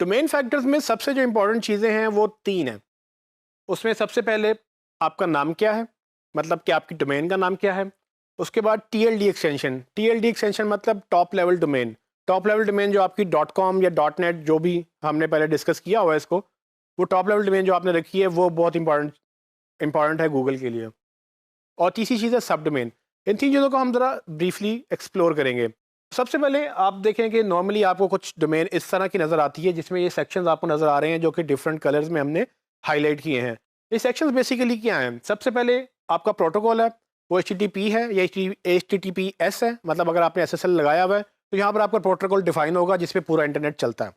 Domain factors में सबसे जो इंपॉर्टेंट चीज़ें हैं वो 3 हैं। उसमें सबसे पहले आपका नाम क्या है, मतलब कि आपकी डोमेन का नाम क्या है। उसके बाद टीएलडी एक्सटेंशन, टीएलडी एक्सटेंशन मतलब top level domain. Top level domain जो आपकी डॉट कॉम या डॉट नेट जो भी हमने पहले डिस्कस किया हुआ है इसको, वो टॉप लेवल डोमेन जो आपने रखी है वो बहुत इंपॉर्टेंट है गूगल के लिए। और तीसरी चीज़ है सब डोमेन। इन तीन चीज़ों को हम ज़रा ब्रीफली एक्सप्लोर करेंगे। सबसे पहले आप देखें कि नॉर्मली आपको कुछ डोमेन इस तरह की नज़र आती है जिसमें ये सेक्शंस आपको नज़र आ रहे हैं जो कि डिफरेंट कलर्स में हमने हाईलाइट किए हैं। ये सेक्शंस बेसिकली क्या हैं? सबसे पहले आपका प्रोटोकॉल है, वो एच है या HTTPS है, मतलब अगर आपने SSL लगाया हुआ है तो यहाँ पर आपका प्रोटोकॉल डिफाइन होगा जिसपे पूरा इंटरनेट चलता है।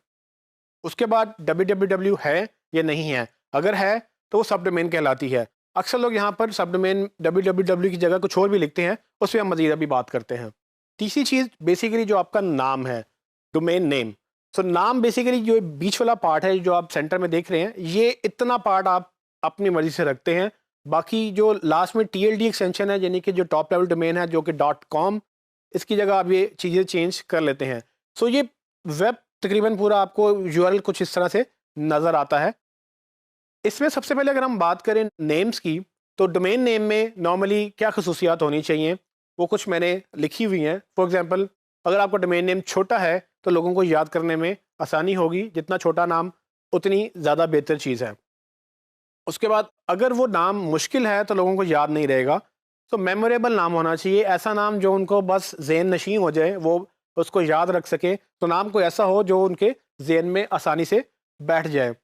उसके बाद www है या नहीं है, अगर है तो वो सब डोमेन कहलाती है। अक्सर लोग यहाँ पर सब डोमेन www की जगह कुछ और भी लिखते हैं, उस पर हम मज़ीद अभी बात करते हैं। तीसरी चीज़ बेसिकली जो आपका नाम है, डोमेन नेम। सो नाम बेसिकली जो बीच वाला पार्ट है जो आप सेंटर में देख रहे हैं, ये इतना पार्ट आप अपनी मर्जी से रखते हैं। बाकी जो लास्ट में TLD एक्सटेंशन है यानी कि जो टॉप लेवल डोमेन है जो कि .com, इसकी जगह आप ये चीज़ें चेंज कर लेते हैं। सो ये वेब तकरीबन पूरा आपको यूआरएल कुछ इस तरह से नज़र आता है। इसमें सबसे पहले अगर हम बात करें नेम्स की, तो डोमेन नेम में नॉर्मली क्या खसूसियात होनी चाहिए, वो कुछ मैंने लिखी हुई हैं। फॉर एग्जांपल, अगर आपका डोमेन नेम छोटा है तो लोगों को याद करने में आसानी होगी, जितना छोटा नाम उतनी ज़्यादा बेहतर चीज़ है। उसके बाद अगर वो नाम मुश्किल है तो लोगों को याद नहीं रहेगा, तो मेमोरेबल नाम होना चाहिए, ऐसा नाम जो उनको बस ज़हन नशीं हो जाए, वो उसको याद रख सके। तो नाम कोई ऐसा हो जो उनके ज़हन में आसानी से बैठ जाए।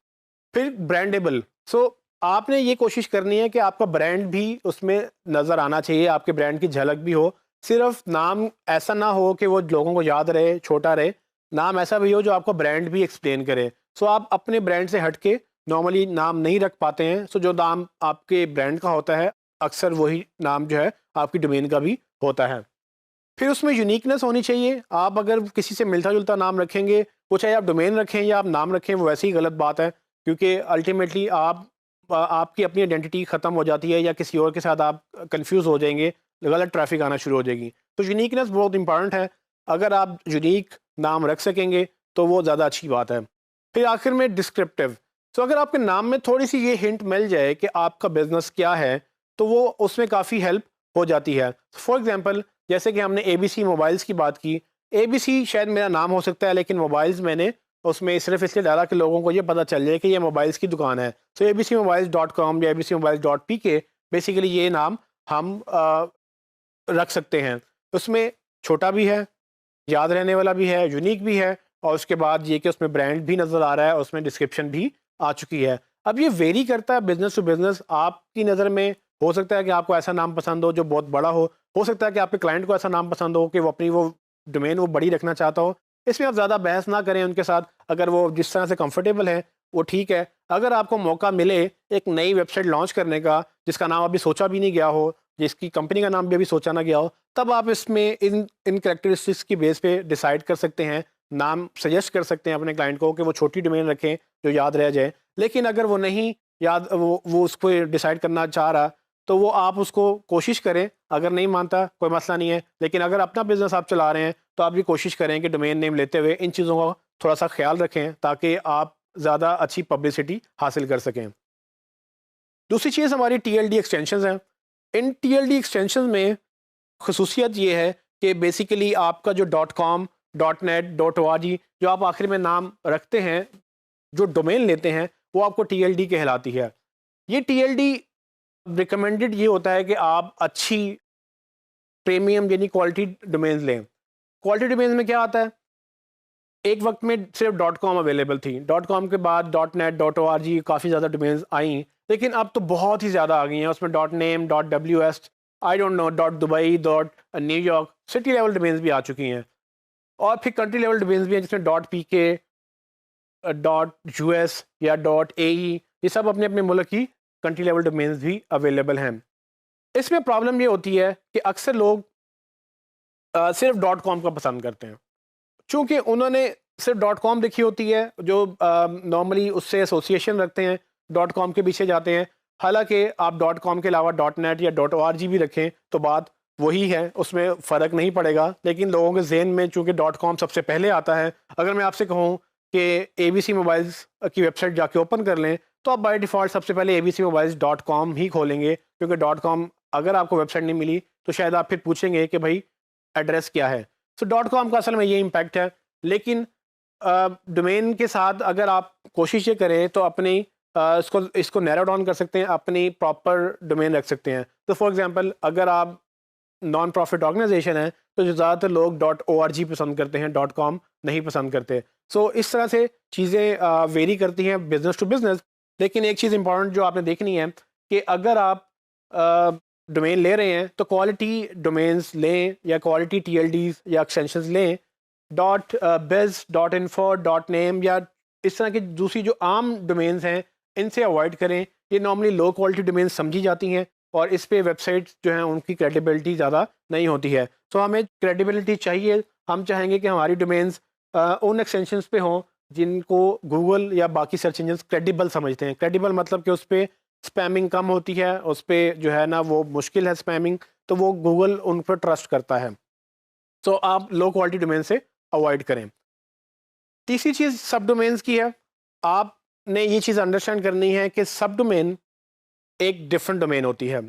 फिर ब्रांडेबल, सो आपने ये कोशिश करनी है कि आपका ब्रांड भी उसमें नज़र आना चाहिए, आपके ब्रांड की झलक भी हो। सिर्फ नाम ऐसा ना हो कि वो लोगों को याद रहे, छोटा रहे। नाम ऐसा भी हो जो आपका ब्रांड भी एक्सप्लेन करे। सो आप अपने ब्रांड से हट के नॉर्मली नाम नहीं रख पाते हैं। सो जो नाम आपके ब्रांड का होता है, अक्सर वही नाम जो है आपकी डोमेन का भी होता है। फिर उसमें यूनिकनेस होनी चाहिए। आप अगर किसी से मिलता-जुलता नाम रखेंगे, वो चाहे आप डोमेन रखें या आप नाम रखें, वो वैसे ही गलत बात है, क्योंकि अल्टीमेटली आपकी अपनी आइडेंटिटी ख़त्म हो जाती है या किसी और के साथ आप कन्फ्यूज़ हो जाएँगे, गलत ट्रैफ़िक आना शुरू हो जाएगी। तो यूनिकनेस बहुत इंपॉर्टेंट है। अगर आप यूनिक नाम रख सकेंगे, तो वो ज़्यादा अच्छी बात है। फिर आखिर में डिस्क्रिप्टिव। तो अगर आपके नाम में थोड़ी-सी ये हिंट मिल जाए कि आपका बिज़नेस क्या है, तो वो उसमें काफ़ी हेल्प हो जाती है। फॉर एग्ज़ाम्पल, जैसे कि हमने ABC मोबाइल्स की बात की। ABC शायद मेरा नाम हो सकता है, लेकिन मोबाइल्स मैंने उसमें सिर्फ इसलिए डाला कि लोगों को ये पता चल जाए कि ये मोबाइल्स की दुकान है। तो abcmobiles.com या abcmobiles.pk, बेसिकली ये नाम हम रख सकते हैं। उसमें छोटा भी है, याद रहने वाला भी है, यूनिक भी है, और उसके बाद ये कि उसमें ब्रांड भी नज़र आ रहा है, उसमें डिस्क्रिप्शन भी आ चुकी है। अब ये वेरी करता है बिज़नेस टू बिज़नेस। आपकी नज़र में हो सकता है कि आपको ऐसा नाम पसंद हो जो बहुत बड़ा हो सकता है कि आपके क्लाइंट को ऐसा नाम पसंद हो कि वो अपनी वो डोमेन वो बड़ी रखना चाहता हो। इसमें आप ज़्यादा बहस ना करें उनके साथ, अगर वो जिस तरह से कंफर्टेबल है वो ठीक है। अगर आपको मौका मिले एक नई वेबसाइट लॉन्च करने का जिसका नाम अभी सोचा भी नहीं गया हो, जिसकी कंपनी का नाम भी अभी सोचा ना गया हो, तब आप इसमें इन इन कैरेक्टरिस्टिक्स की बेस पे डिसाइड कर सकते हैं, नाम सजेस्ट कर सकते हैं अपने क्लाइंट को कि वो छोटी डोमेन रखें जो याद रह जाए। लेकिन अगर वो नहीं याद, वो उसको डिसाइड करना चाह रहा, तो वो आप उसको कोशिश करें। अगर नहीं मानता कोई मसला नहीं है, लेकिन अगर अपना बिजनेस आप चला रहे हैं तो आप भी कोशिश करें कि डोमेन नेम लेते हुए इन चीज़ों का थोड़ा सा ख्याल रखें ताकि आप ज़्यादा अच्छी पब्लिसिटी हासिल कर सकें। दूसरी चीज़ हमारी TLD एक्सटेंशंस हैं। इन TLD एक्सटेंशंस में खसूसियत ये है कि बेसिकली आपका जो .com, .net, .org जो आप आखिर में नाम रखते हैं, जो डोमेन लेते हैं, वो आपको TLD कहलाती है। ये TLD रिकमेंडेड ये होता है कि आप अच्छी प्रीमियम यानी क्वालिटी डोमेन्स लें। क्वालिटी डोमेन्स में क्या आता है? एक वक्त में सिर्फ .com अवेलेबल थी। .com के बाद .net, .org काफ़ी ज़्यादा डोमेन्स आई, लेकिन अब तो बहुत ही ज़्यादा आ गई हैं। उसमें .name, .ws, I don't know, .dubai, .New York, city level domains भी आ चुकी हैं। और फिर कंट्री लेवल डोमेन्स भी हैं जिसमें .pk, .us या .ae, ये सब अपने अपने मुल्क की कंट्री लेवल डोमेन्स भी अवेलेबल हैं। इसमें प्रॉब्लम ये होती है कि अक्सर लोग सिर्फ .com का पसंद करते हैं, चूँकि उन्होंने सिर्फ .com देखी होती है, जो नॉर्मली उससे एसोसिएशन रखते हैं, .com के पीछे जाते हैं। हालाँकि आप .com के अलावा .net या .org भी रखें तो बात वही है, उसमें फ़र्क नहीं पड़ेगा। लेकिन लोगों के ज़हन में चूँकि .com सबसे पहले आता है, अगर मैं आपसे कहूँ कि ABC मोबाइल्स की वेबसाइट जाके ओपन कर लें, तो आप बाय डिफ़ॉल्ट सबसे पहले abcmobiles.com ही खोलेंगे, क्योंकि .com अगर आपको वेबसाइट नहीं मिली तो शायद आप फिर पूछेंगे कि भाई एड्रेस क्या है। सो .com का असल में ये इम्पैक्ट है। लेकिन डोमेन के साथ अगर आप कोशिश ये करें तो अपनी इसको नैरो डाउन कर सकते हैं, अपनी प्रॉपर डोमेन रख सकते हैं। तो फॉर एग्जांपल अगर आप नॉन प्रॉफिट ऑर्गेनाइजेशन है तो जो ज़्यादातर लोग .org पसंद करते हैं, .com नहीं पसंद करते। सो इस तरह से चीज़ें वेरी करती हैं बिजनेस टू बिजनेस। लेकिन एक चीज़ इंपॉर्टेंट जो आपने देखनी है कि अगर आप डोमेन ले रहे हैं तो क्वालिटी डोमेन्स लें या क्वालिटी TLDs या एक्सटेंशंस लें। .biz, .info, .name या इस तरह की दूसरी जो आम डोमेन्स हैं इनसे अवॉइड करें। ये नॉर्मली लो क्वालिटी डोमेन्स समझी जाती हैं और इस पे वेबसाइट्स जो हैं उनकी क्रेडिबिलिटी ज़्यादा नहीं होती है। तो हमें क्रेडिबिलिटी चाहिए। हम चाहेंगे कि हमारी डोमेन्स उन एक्सटेंशंस पे हों जिनको गूगल या बाकी सर्च इंजन क्रेडिबल समझते हैं। क्रेडिबल मतलब कि उस पर स्पैमिंग कम होती है, उस पर जो है ना वो मुश्किल है स्पैमिंग, तो वो गूगल उन पर ट्रस्ट करता है। तो आप लो क्वालिटी डोमेन से अवॉइड करें। तीसरी चीज़ सब डोमेन्स की है। आपने ये चीज़ अंडरस्टैंड करनी है कि सब डोमेन एक डिफरेंट डोमेन होती है।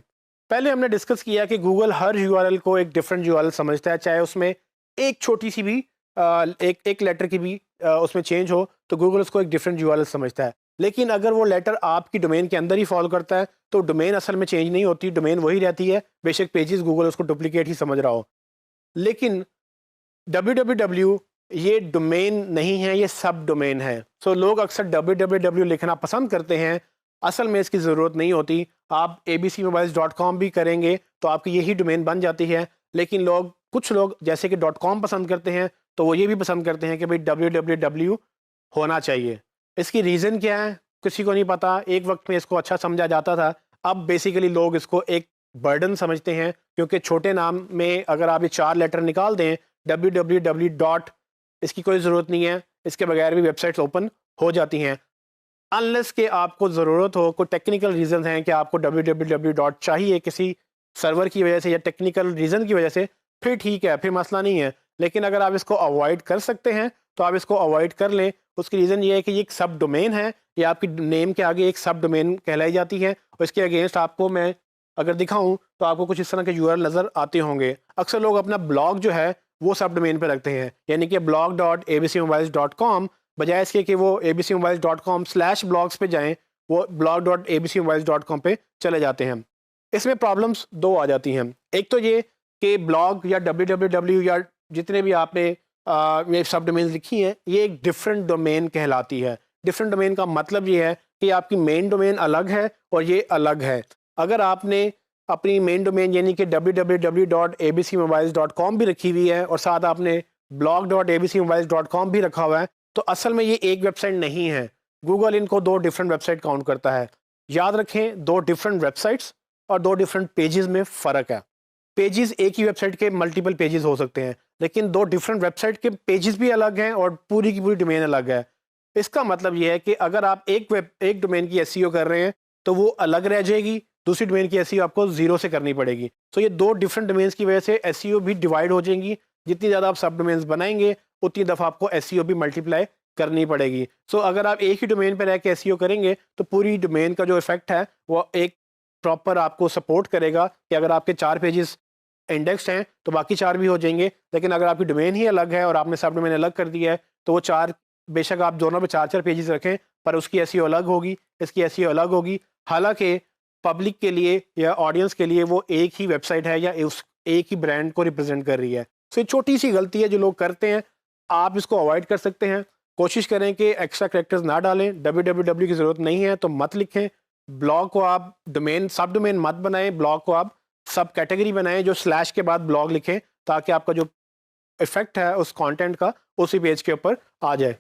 पहले हमने डिस्कस किया कि गूगल हर URL को एक डिफरेंट URL समझता है, चाहे उसमें एक छोटी सी भी एक लेटर की भी उसमें चेंज हो तो गूगल उसको एक डिफरेंट URL समझता है। लेकिन अगर वो लेटर आपकी डोमेन के अंदर ही फॉलो करता है तो डोमेन असल में चेंज नहीं होती, डोमेन वही रहती है, बेशक पेजेस गूगल उसको डुप्लीकेट ही समझ रहा हो। लेकिन www ये डोमेन नहीं है, ये सब डोमेन है। सो लोग अक्सर www लिखना पसंद करते हैं, असल में इसकी ज़रूरत नहीं होती। आप abcmobiles.com भी करेंगे तो आपकी यही डोमेन बन जाती है। लेकिन कुछ लोग जैसे कि .com पसंद करते हैं तो वो ये भी पसंद करते हैं कि भाई www होना चाहिए। इसकी रीज़न क्या है किसी को नहीं पता। एक वक्त में इसको अच्छा समझा जाता था, अब बेसिकली लोग इसको एक बर्डन समझते हैं, क्योंकि छोटे नाम में अगर आप ये 4 लेटर निकाल दें www. इसकी कोई ज़रूरत नहीं है, इसके बगैर भी वेबसाइट्स ओपन हो जाती हैं। अनलेस कि आपको ज़रूरत हो, कोई टेक्निकल रीज़न हैं कि आपको www. चाहिए किसी सर्वर की वजह से या टेक्निकल रीज़न की वजह से, फिर ठीक है, फिर मसला नहीं है। लेकिन अगर आप इसको अवॉइड कर सकते हैं तो आप इसको अवॉइड कर लें। उसकी रीज़न ये है कि ये एक सब डोमेन है, ये आपकी नेम के आगे एक सब डोमेन कहलाई जाती है और इसके अगेंस्ट आपको मैं अगर दिखाऊं तो आपको कुछ इस तरह के URL नज़र आते होंगे। अक्सर लोग अपना ब्लॉग जो है वो सब डोमेन पे रखते हैं, यानी कि blog.abcmobiles.com बजाय इसके कि वो abcmobiles.com/blogs पे जाएं, वो blog.abcmobiles.com पे चले जाते हैं। इसमें प्रॉब्लम्स 2 आ जाती हैं। एक तो ये कि ब्लॉग या www या जितने भी आपने ये सब डोमेन लिखी हैं, ये एक डिफरेंट डोमेन कहलाती है। डिफरेंट डोमेन का मतलब ये है कि आपकी मेन डोमेन अलग है और ये अलग है। अगर आपने अपनी मेन डोमेन यानी कि www.abcmobiles.com भी रखी हुई है और साथ आपने blog.abcmobiles.com भी रखा हुआ है, तो असल में ये एक वेबसाइट नहीं है। गूगल इनको 2 डिफरेंट वेबसाइट काउंट करता है। याद रखें, 2 डिफरेंट वेबसाइट्स और 2 डिफरेंट पेजेस में फ़र्क है। पेजेस एक ही वेबसाइट के मल्टीपल पेजेस हो सकते हैं, लेकिन 2 डिफरेंट वेबसाइट के पेजेस भी अलग हैं और पूरी की पूरी डोमेन अलग है। इसका मतलब ये है कि अगर आप एक डोमेन की SEO कर रहे हैं तो वो अलग रह जाएगी, दूसरी डोमेन की SEO आपको 0 से करनी पड़ेगी। तो ये 2 डिफरेंट डोमेन्स की वजह से SEO भी डिवाइड हो जाएंगी। जितनी ज़्यादा आप सब डोमेन्स बनाएंगे उतनी दफ़ा आपको SEO भी मल्टीप्लाई करनी पड़ेगी। सो अगर आप एक ही डोमेन पर रह के SEO करेंगे तो पूरी डोमेन का जो इफेक्ट है वो एक प्रॉपर आपको सपोर्ट करेगा कि अगर आपके 4 पेजेस इंडेक्स्ड हैं तो बाकी 4 भी हो जाएंगे। लेकिन अगर आपकी डोमेन ही अलग है और आपने सब डोमेन अलग कर दिया है तो वो 4, बेशक आप दोनों पे 4-4 पेजेस रखें पर उसकी SEO अलग होगी, इसकी SEO अलग होगी। हालांकि पब्लिक के लिए या ऑडियंस के लिए वो एक ही वेबसाइट है या उस एक ही ब्रांड को रिप्रेजेंट कर रही है। सो ये छोटी सी गलती है जो लोग करते हैं, आप इसको अवॉइड कर सकते हैं। कोशिश करें कि एक्स्ट्रा कैरेक्टर्स ना डालें, www की ज़रूरत नहीं है तो मत लिखें। ब्लॉग को आप सब डोमेन मत बनाएं, ब्लॉग को आप सब कैटेगरी बनाएं जो स्लैश के बाद ब्लॉग लिखें, ताकि आपका जो इफेक्ट है उस कंटेंट का उसी पेज के ऊपर आ जाए।